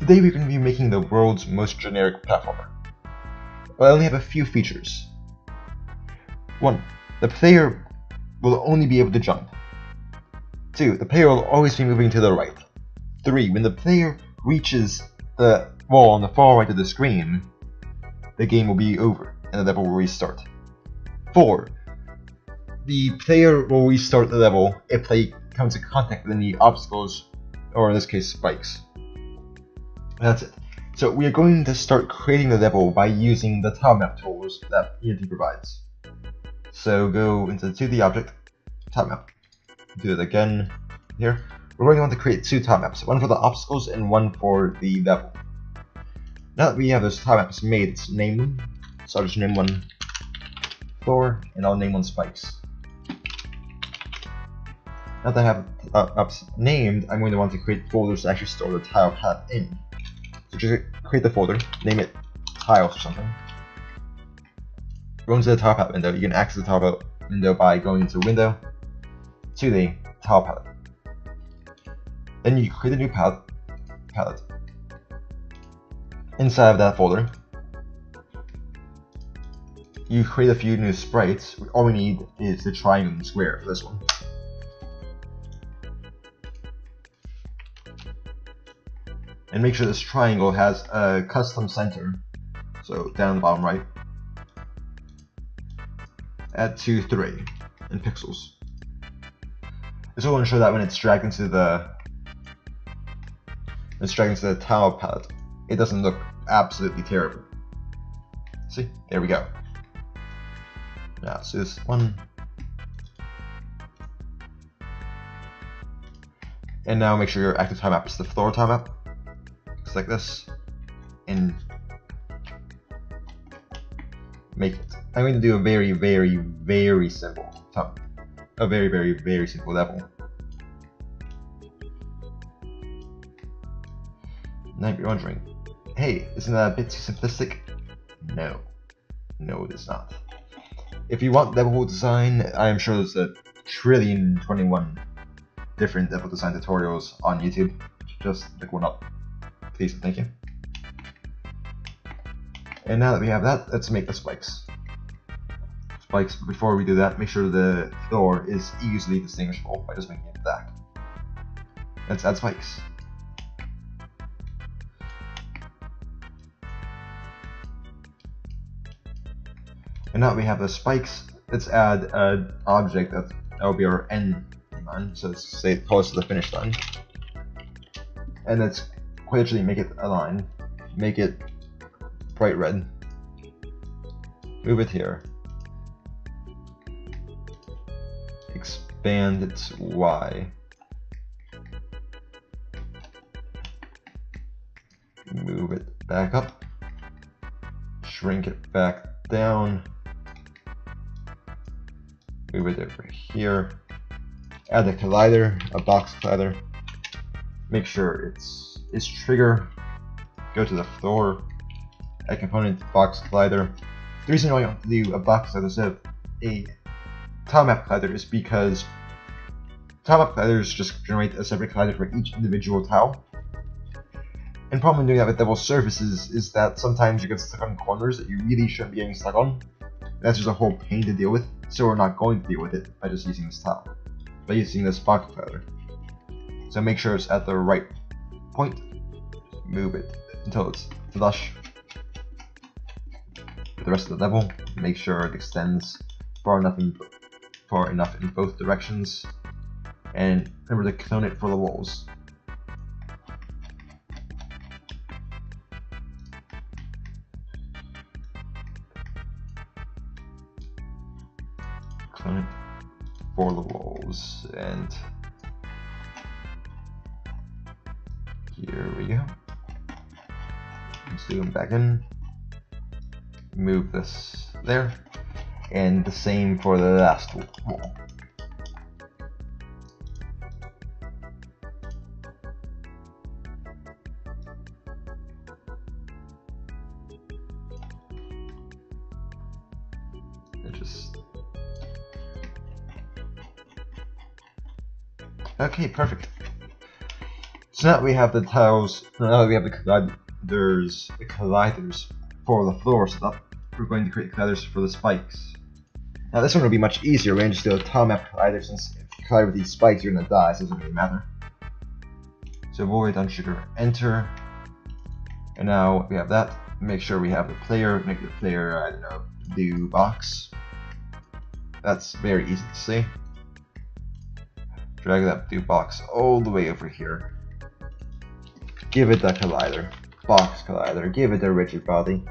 Today we're going to be making the world's most generic platformer. I only have a few features. 1. The player will only be able to jump. 2. The player will always be moving to the right. 3. When the player reaches the wall on the far right of the screen, the game will be over and the level will restart. 4. The player will restart the level if they come into contact with any obstacles, or in this case, spikes. That's it. So we are going to start creating the level by using the tile map tools that Unity provides. So go into 2D object, tile map. Do it again here. We're going to want to create 2 tile maps, one for the obstacles and one for the level. Now that we have those tile maps made, let's name them. So I'll just name one floor and I'll name one spikes. Now that I have maps named, I'm going to want to create folders to actually store the tile path in. So just create the folder, name it tiles or something. Go into the tile palette window. You can access the tile palette window by going into Window to the tile palette. Then you create a new palette. Inside of that folder, you create a few new sprites. All we need is the triangle and square for this one. And make sure this triangle has a custom center, so down the bottom right. Add 2, 3 in pixels. This will ensure that when it's dragged into the tile palette, it doesn't look absolutely terrible. See, there we go. Now let's do this one. And now make sure your active tile map is the floor tile map. Just like this, and make it. I'm going to do a very simple very simple level. Now you're wondering, hey, isn't that a bit too simplistic? No, it is not. If you want level design, I am sure there's a 1,021 different level design tutorials on YouTube. Just look one up. Please, thank you. And now that we have that, let's make the spikes. But before we do that, make sure the floor is easily distinguishable by just making it black. Let's add spikes. And now that we have the spikes, let's add an object that will be our end line. So let's say close to the finish line. And let's quite literally make it a line, make it bright red, move it here, expand its Y, move it back up, shrink it back down, move it over here, add a collider, a box collider, make sure it's trigger, go to the floor, add component, box collider. The reason why I want to do a box collider instead of a tile map collider is because tile map colliders just generate a separate collider for each individual tile. And the problem with doing that with level surfaces is that sometimes you get stuck on corners that you really shouldn't be getting stuck on. That's just a whole pain to deal with, so we're not going to deal with it by just using this tile, by using this box collider. So make sure it's at the right point, move it until it's flush with the rest of the level. Make sure it extends far enough in both directions, and remember to clone it for the walls. Clone it for the walls, and here we go. Let's zoom back in. Move this there. And the same for the last wall. Okay, perfect. So now we have the tiles, now that we have the colliders for the floor set up, we're going to create colliders for the spikes. Now this one will be much easier. We're going to just do a tile map collider, since if you collide with these spikes you're going to die, so it doesn't really matter. So void unsugar enter. And now we have that. Make sure we have the player, make the player, I don't know, do box. That's very easy to see. Drag that do box all the way over here. Give it the collider, box collider, give it a rigid body.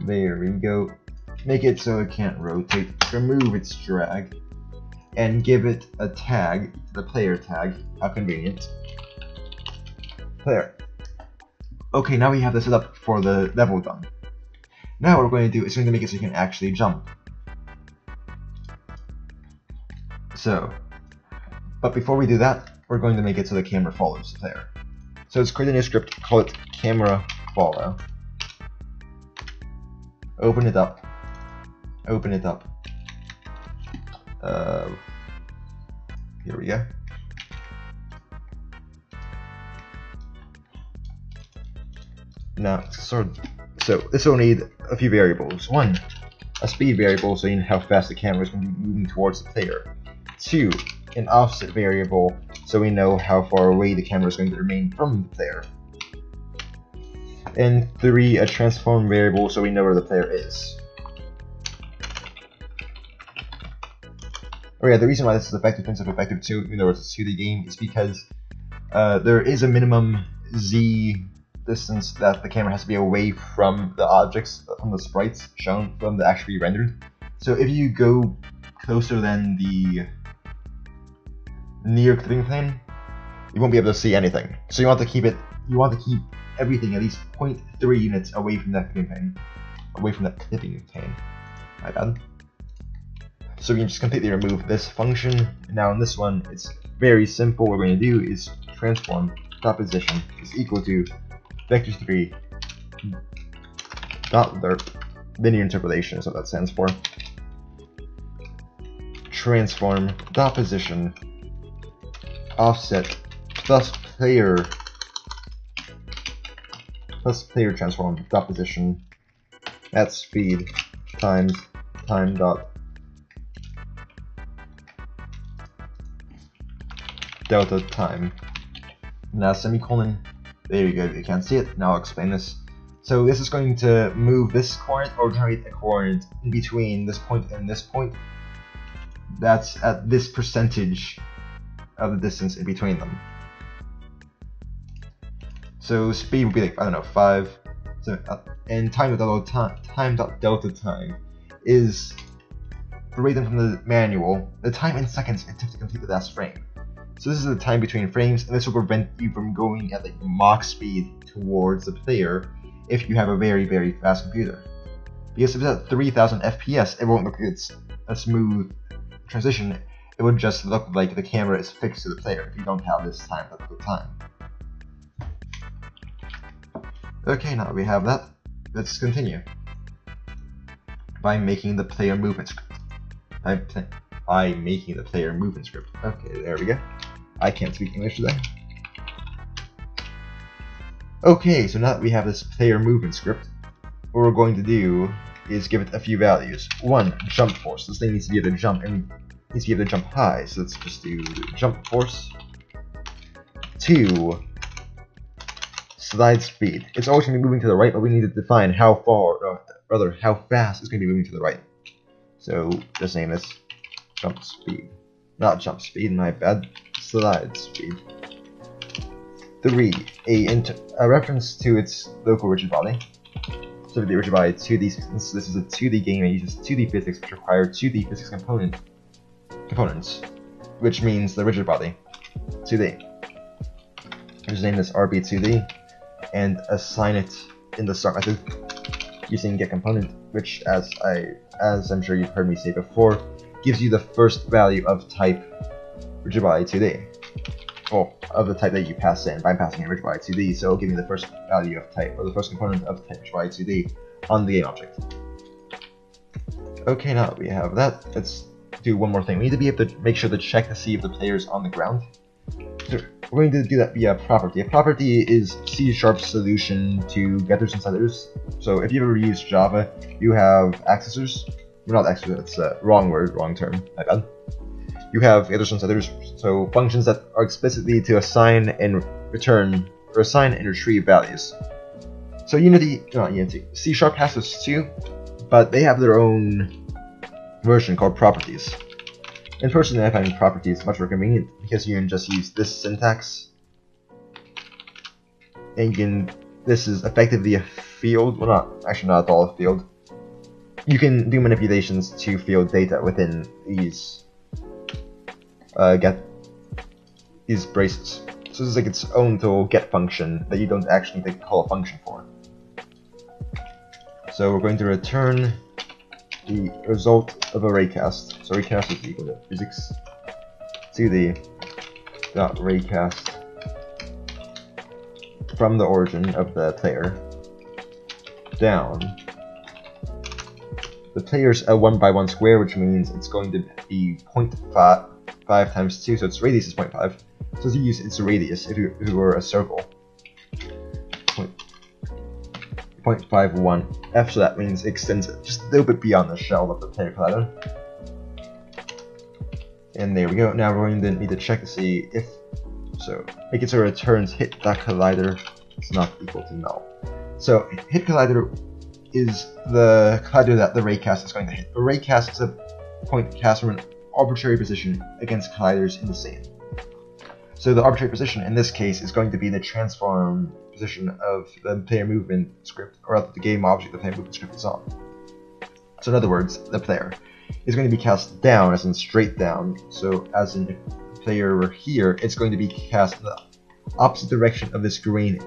There we go. Make it so it can't rotate, remove its drag, and give it a tag, the player tag. How convenient. Player. Okay, now we have the setup for the level done. Now what we're going to do is going to make it so you can actually jump. So, but before we do that, we're going to make it so the camera follows the player. So let's create a new script, call it camera follow. Open it up. Open it up. Here we go. Now, so this will need a few variables. One, a speed variable, so you know how fast the camera is going to be moving towards the player. Two, an offset variable, so we know how far away the camera is going to remain from the player. And three, a transform variable, so we know where the player is. Oh yeah, the reason why this is effective instead of effective 2, even though it's a 2D game, is because there is a minimum Z distance that the camera has to be away from the objects, from the sprites shown, from the actually rendered. So if you go closer than the near clipping plane, you won't be able to see anything. So you want to keep everything at least 0.3 units away from that clipping plane. Away from that clipping plane. My bad. So we can just completely remove this function. Now in this one, it's very simple. What we're going to do is transform dot position is equal to vector3 dot lerp, linear interpolation is what that stands for. Transform dot position offset plus player transform dot position at speed times time dot delta time. Now semicolon. There you go. You can't see it. Now I'll explain this. So this is going to move this coordinate or generate a coordinate in between this point and this point. That's at this percentage of the distance in between them. So speed would be like, I don't know, 5. So and time dot delta time is rated from the manual, the time in seconds it took to complete the last frame. So this is the time between frames, and this will prevent you from going at like Mach speed towards the player if you have a very, very fast computer. Because if it's at 3000 FPS, it won't look like it's a smooth transition. It would just look like the camera is fixed to the player if you don't have this time at the time. Okay, now that we have that, let's continue by making the player movement script. By making the player movement script. Okay, there we go. I can't speak English today. Okay, so now that we have this player movement script, what we're going to do is give it a few values. One, jump force. This thing needs to be able to jump, and needs to be able to jump high. So let's just do jump force. Two, slide speed. It's always going to be moving to the right, but we need to define how far, or rather, how fast it's going to be moving to the right. So just name this jump speed. Not jump speed, my bad. Slide speed. 3. A reference to its local rigid body. So the rigid body 2D, since this is a 2D game, it uses 2D physics, which require 2D physics components, which means the rigid body 2D. Just name this RB2D and assign it in the start method using getComponent, which, as I'm sure you've heard me say before, gives you the first value of type rigid body 2D. Well, of the type that you pass in by passing in rigid body 2D, so it'll give me the first value of type, or the first component of type rigid body 2D on the game object. Okay, now that we have that, let's do one more thing. We need to be able to make sure to check to see if the player's on the ground. So we're going to do that via property. A property is C-sharp's solution to getters and setters. So if you ever use Java, you have accessors. Well, not accessors, that's wrong word, wrong term, my bad. You have getters and setters, so functions that are explicitly to assign and return, or assign and retrieve values. So C-sharp has this too, but they have their own version called properties. And personally, I find properties much more convenient because you can just use this syntax, and this is effectively a field. Well, not at all a field. You can do manipulations to field data within these these braces. So this is like its own little get function that you don't actually need to call a function for. So we're going to return the result of arraycast. So arraycast is equal to physics to the dot arraycast from the origin of the player down. The player's a 1 by 1 square, which means it's going to be 0.5 times 2, so its radius is 0.5. So you use its radius if it were a circle. 0.51 f, so that means it extends it just a little bit beyond the shell of the player collider. And there we go. Now we're going to need to check to see if make it so it returns hit that collider is not equal to null. So hit collider is the collider that the raycast is going to hit. A raycast is a point cast from an arbitrary position against colliders in the scene. So the arbitrary position in this case is going to be the transform position of the player movement script, or rather the game object the player movement script is on. So in other words, the player is going to be cast down, as in straight down. So as in if the player were here, it's going to be cast in the opposite direction of this green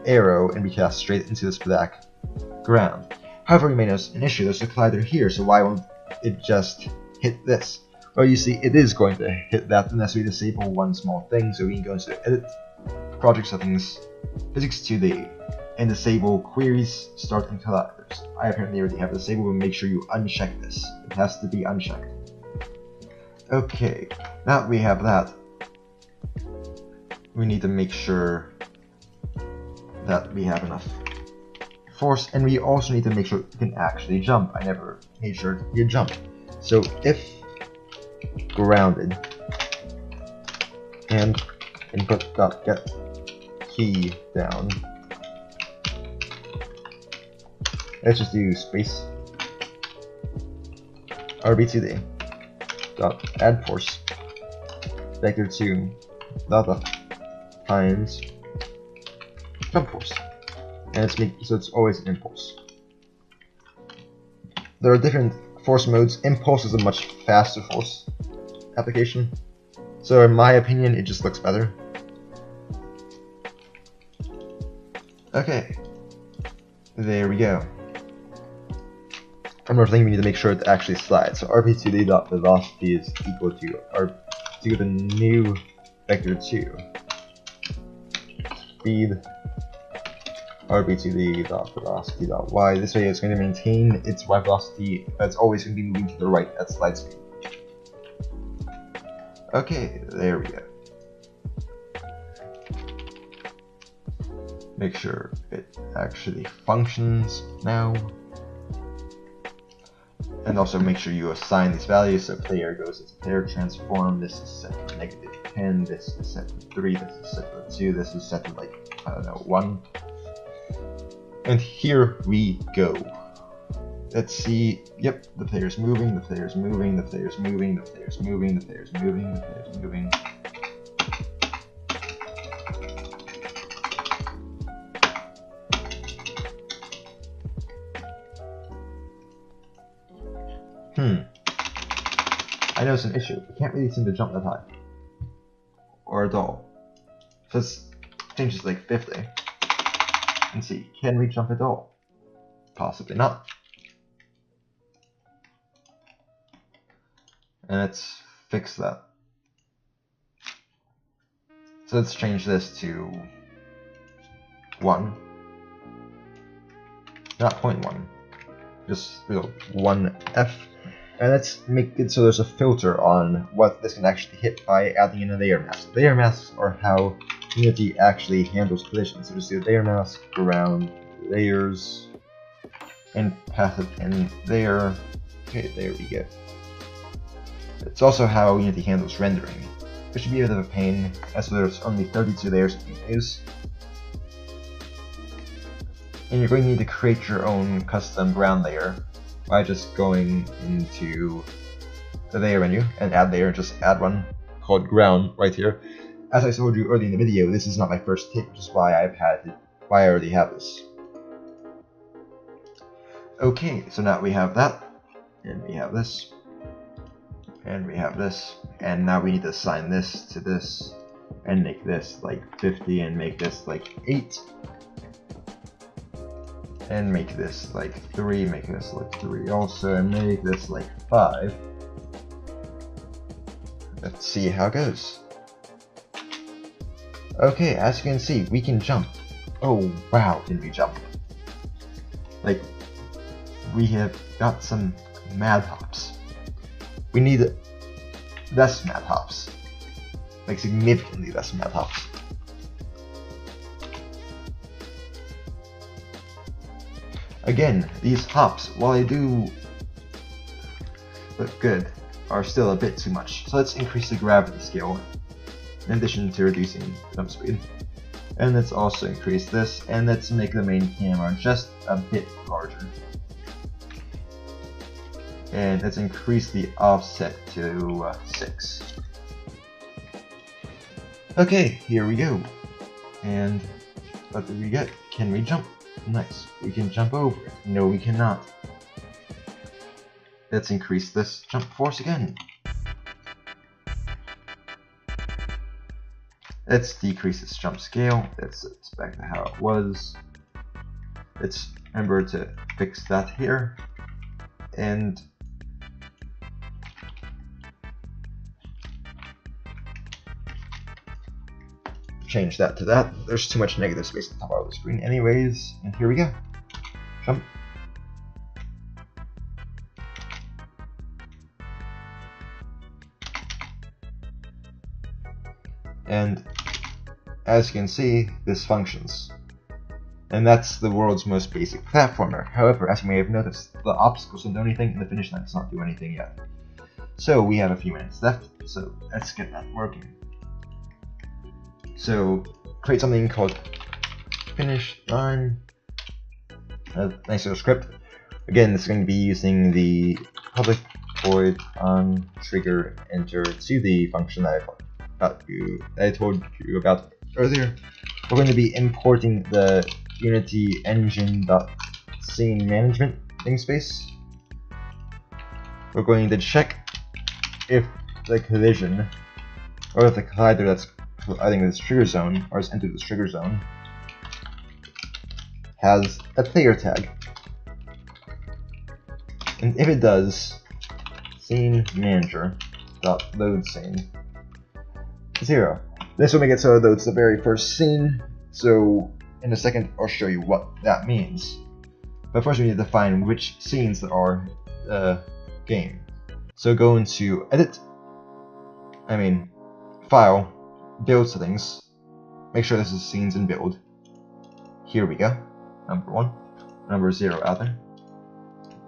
arrow and be cast straight into this black ground. However, you may notice an issue. There's a collider here, so why won't it just hit this? Well, you see, it is going to hit that unless we disable one small thing. So we can go into Edit, Project Settings, Physics 2D, and disable Queries Starting Colliders. I apparently already have it disabled, but make sure you uncheck this. It has to be unchecked. Okay, now that we have that, we need to make sure that we have enough force, and we also need to make sure you can actually jump. I never made sure you jump. So if grounded and input.get key down, let's just do space rb2d dot add force vector 2 dot times jump force, and it's always an impulse. There are different force modes. Impulse is a much faster force application, so in my opinion it just looks better. Okay, there we go. One more thing, we need to make sure it actually slides. So rp2d.velocity is equal to the new vector 2 speed rb2d.velocity.y. This way it's going to maintain its y velocity, but it's always going to be moving to the right at slide speed. Okay, there we go. Make sure it actually functions now. And also make sure you assign these values. So player goes into player transform, this is set to -10, this is set to 3, this is set to 2, this is set to like, I don't know, 1. And here we go. Let's see. Yep, the player's moving, the player's moving, the player's moving, the player's moving, the player's moving, the player's moving. I notice an issue. We can't really seem to jump that high. Or at all. So let's change this to like 50. And see, can we jump at all? Possibly not. And let's fix that. So let's change this to 1. Not 0.1. Just 1f. And let's make it so there's a filter on what this can actually hit by adding in a layer mask. Layer masks are how Unity actually handles collisions. So just do layer mask around layers and path it in there. Okay, there we go. It's also how Unity handles rendering. It should be a bit of a pain, as there's only 32 layers you can use. And you're going to need to create your own custom ground layer by just going into the layer menu and add layer, just add one called ground right here. As I told you earlier in the video, this is not my first take, which is why I already have this. Okay, so now we have that, and we have this, and we have this, and now we need to assign this to this, and make this like 50, and make this like 8. And make this like 3, make this like 3 also, and make this like 5. Let's see how it goes. Okay, as you can see, we can jump. Oh wow, can we jump? Like, we have got some mad hops. We need less mad hops. Like, significantly less mad hops. Again, these hops, while they do look good, are still a bit too much. So let's increase the gravity scale, in addition to reducing jump speed. And let's also increase this, and let's make the main camera just a bit larger. And let's increase the offset to 6. Okay, here we go. And what did we get? Can we jump? Nice. We can jump over it. No, we cannot. Let's increase this jump force again. Let's decrease its jump scale. Let's back to how it was. Let's remember to fix that here. And change that to that. There's too much negative space on the top of the screen anyways, and here we go. Jump. And as you can see, this functions. And that's the world's most basic platformer. However, as you may have noticed, the obstacles don't do anything and the finish line does not do anything yet. So we have a few minutes left, so let's get that working. So create something called finish line, a nice little script. Again, this is going to be using the public void on trigger enter to the function that I told you about earlier. We're going to be importing the Unity engine.scene management namespace. We're going to check if the collision, or if the collider that's colliding this trigger zone, or has entered this trigger zone, has a player tag. And if it does, scene manager dot load scene 0. This will make it so it loads the very first scene, so in a second I'll show you what that means. But first we need to define which scenes there are in the game. So go into edit, file, build settings, make sure this is scenes and build. Here we go, number 1, number 0 out there.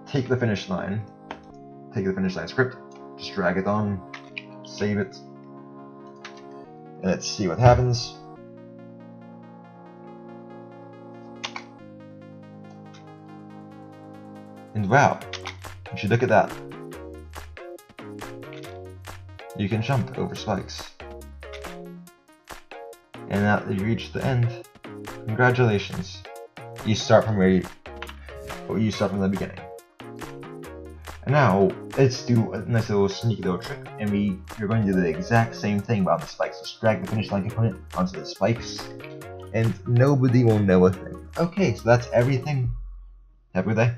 Take the finish line script, just drag it on, save it, and let's see what happens. And wow, you should look at that. You can jump over spikes. And now that you reach the end, congratulations. You start from the beginning. And now let's do a nice little sneaky little trick, and you're going to do the exact same thing but on the spikes. Just drag the finish line component onto the spikes, and nobody will know a thing. Okay, so that's everything. Have a good day.